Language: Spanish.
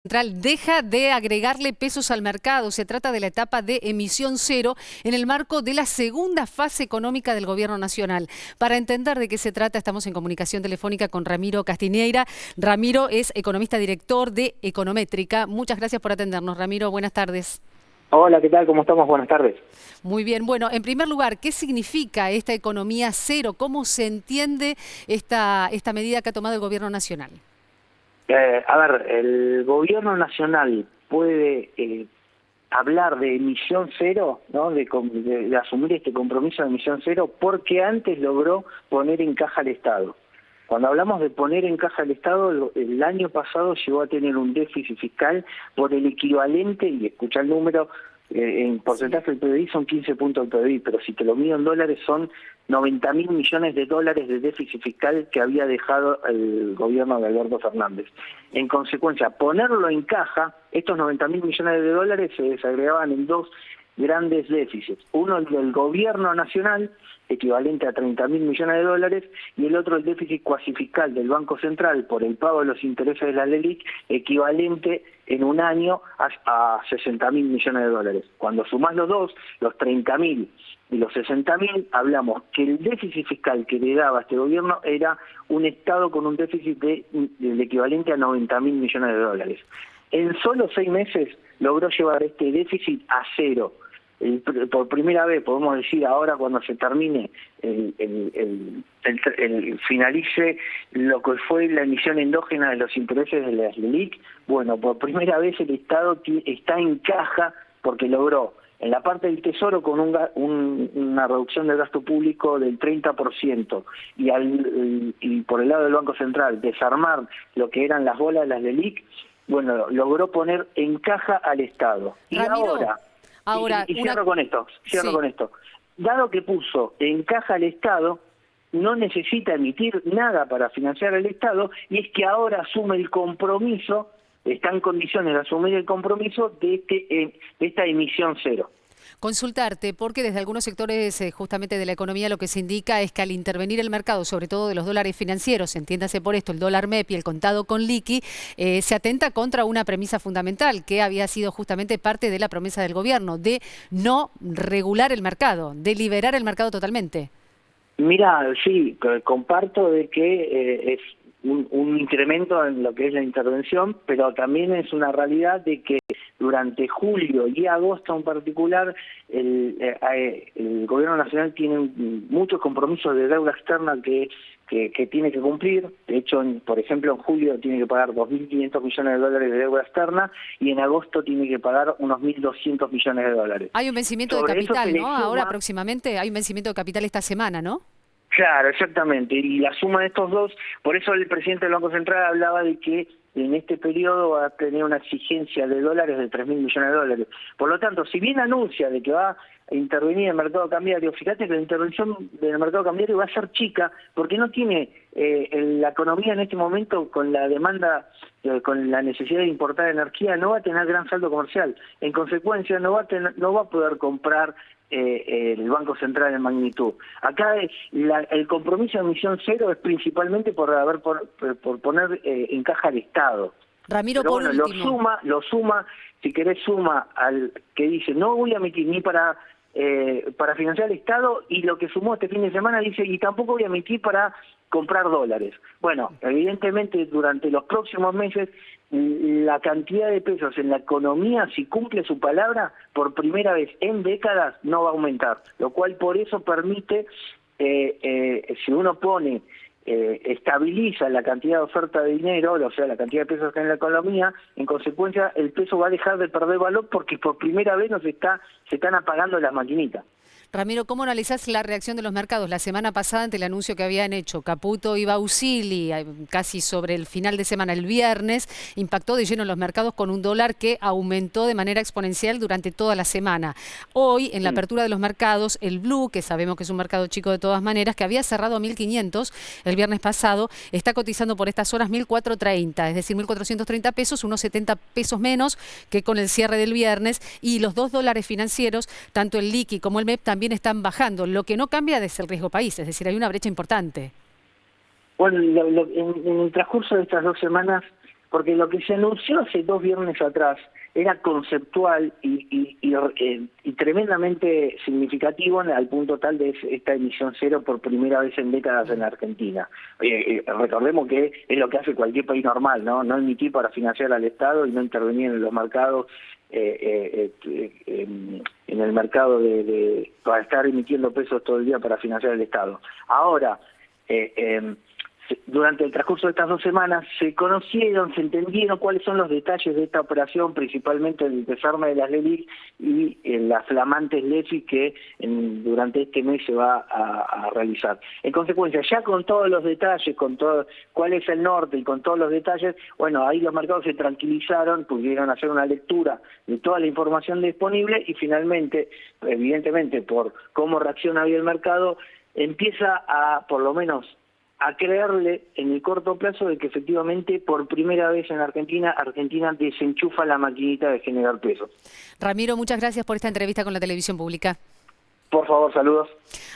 Central deja de agregarle pesos al mercado. Se trata de la etapa de emisión cero en el marco de la segunda fase económica del Gobierno Nacional. Para entender de qué se trata, estamos en comunicación telefónica con Ramiro Castiñeira. Ramiro es economista director de Econométrica. Muchas gracias por atendernos, Ramiro. Buenas tardes. Hola, ¿qué tal? ¿Cómo estamos? Buenas tardes. Muy bien. Bueno, en primer lugar, ¿qué significa esta economía cero? ¿Cómo se entiende esta medida que ha tomado el Gobierno Nacional? El gobierno nacional puede hablar de emisión cero, ¿no? De asumir este compromiso de emisión cero, porque antes logró poner en caja al Estado. Cuando hablamos de poner en caja al Estado, el año pasado llegó a tener un déficit fiscal por el equivalente, y escucha el número, en porcentaje del PBI son 15 puntos del PBI, pero si te lo mido en dólares son 90.000 millones de dólares de déficit fiscal que había dejado el gobierno de Alberto Fernández. En consecuencia, ponerlo en caja, estos 90.000 millones de dólares se desagregaban en dos grandes déficits. Uno, el del gobierno nacional, equivalente a 30.000 millones de dólares, y el otro, el déficit cuasi fiscal del Banco Central por el pago de los intereses de la LELIQ, equivalente en un año a 60.000 millones de dólares. Cuando sumás los dos, los 30.000 y los 60.000, hablamos que el déficit fiscal que le daba este gobierno era un Estado con un déficit del equivalente a 90.000 millones de dólares. En solo 6 meses logró llevar este déficit a cero. Por primera vez, podemos decir ahora cuando se termine, finalice lo que fue la emisión endógena de los intereses de las LELIQ, bueno, por primera vez el Estado está en caja porque logró en la parte del Tesoro con una reducción del gasto público del 30% y por el lado del Banco Central desarmar lo que eran las bolas de las LELIQ, bueno, logró poner en caja al Estado. Y Ramiro, y cierro con esto. Dado que puso en caja al Estado, no necesita emitir nada para financiar al Estado, y es que ahora asume el compromiso, está en condiciones de asumir el compromiso de esta emisión cero. Consultarte, porque desde algunos sectores justamente de la economía lo que se indica es que al intervenir el mercado, sobre todo de los dólares financieros, entiéndase por esto el dólar MEP y el contado con liqui, se atenta contra una premisa fundamental que había sido justamente parte de la promesa del gobierno, de no regular el mercado, de liberar el mercado totalmente. Mira, sí, comparto de que es un incremento en lo que es la intervención, pero también es una realidad de que durante julio y agosto en particular el gobierno nacional tiene muchos compromisos de deuda externa que tiene que cumplir. De hecho, por ejemplo, en julio tiene que pagar 2.500 millones de dólares de deuda externa y en agosto tiene que pagar unos 1.200 millones de dólares. Hay un vencimiento de capital, ¿no? Ahora próximamente hay un vencimiento de capital esta semana, ¿no? Claro, exactamente. Y la suma de estos dos, por eso el presidente del Banco Central hablaba de que en este periodo va a tener una exigencia de dólares de 3.000 millones de dólares. Por lo tanto, si bien anuncia de que va a intervenir en el mercado cambiario, fíjate que la intervención del mercado cambiario va a ser chica porque no tiene la economía en este momento con la demanda, con la necesidad de importar energía, no va a tener gran saldo comercial. En consecuencia, no va a poder comprar el Banco Central en magnitud. Acá el compromiso de emisión cero es principalmente por poner en caja al Estado. Ramiro, pero por bueno, último. lo suma, si querés suma al que dice no voy a emitir ni para financiar al Estado, y lo que sumó este fin de semana dice y tampoco voy a emitir para comprar dólares. Bueno, evidentemente durante los próximos meses la cantidad de pesos en la economía, si cumple su palabra, por primera vez en décadas no va a aumentar, lo cual por eso permite, si uno pone, estabiliza la cantidad de oferta de dinero, o sea, la cantidad de pesos que hay en la economía, en consecuencia el peso va a dejar de perder valor porque por primera vez se están apagando las maquinitas. Ramiro, ¿cómo analizás la reacción de los mercados? La semana pasada, ante el anuncio que habían hecho Caputo y Bausili, casi sobre el final de semana, el viernes, impactó de lleno en los mercados con un dólar que aumentó de manera exponencial durante toda la semana. Hoy, en la apertura de los mercados, el Blue, que sabemos que es un mercado chico de todas maneras, que había cerrado a 1.500 el viernes pasado, está cotizando por estas horas 1.430, es decir, 1.430 pesos, unos 70 pesos menos que con el cierre del viernes, y los dos dólares financieros, tanto el liqui como el MEP, también están bajando. Lo que no cambia es el riesgo país, es decir, hay una brecha importante. Bueno, en el transcurso de estas 2 semanas porque lo que se anunció hace 2 viernes atrás era conceptual y tremendamente significativo al punto tal de esta emisión cero por primera vez en décadas en la Argentina. Recordemos que es lo que hace cualquier país normal, no emitir para financiar al Estado y no intervenir en los mercados, en el mercado para estar emitiendo pesos todo el día para financiar al Estado. Ahora, durante el transcurso de estas 2 semanas se conocieron, se entendieron cuáles son los detalles de esta operación, principalmente el desarme de las LELIC y las flamantes LEFI que durante este mes se va a realizar. En consecuencia, ya con todos los detalles, con todo cuál es el norte y con todos los detalles, bueno, ahí los mercados se tranquilizaron, pudieron hacer una lectura de toda la información disponible y finalmente, evidentemente por cómo reacciona hoy el mercado, empieza a, por lo menos, a creerle en el corto plazo de que efectivamente por primera vez en Argentina desenchufa la maquinita de generar pesos. Ramiro, muchas gracias por esta entrevista con la televisión pública. Por favor, saludos.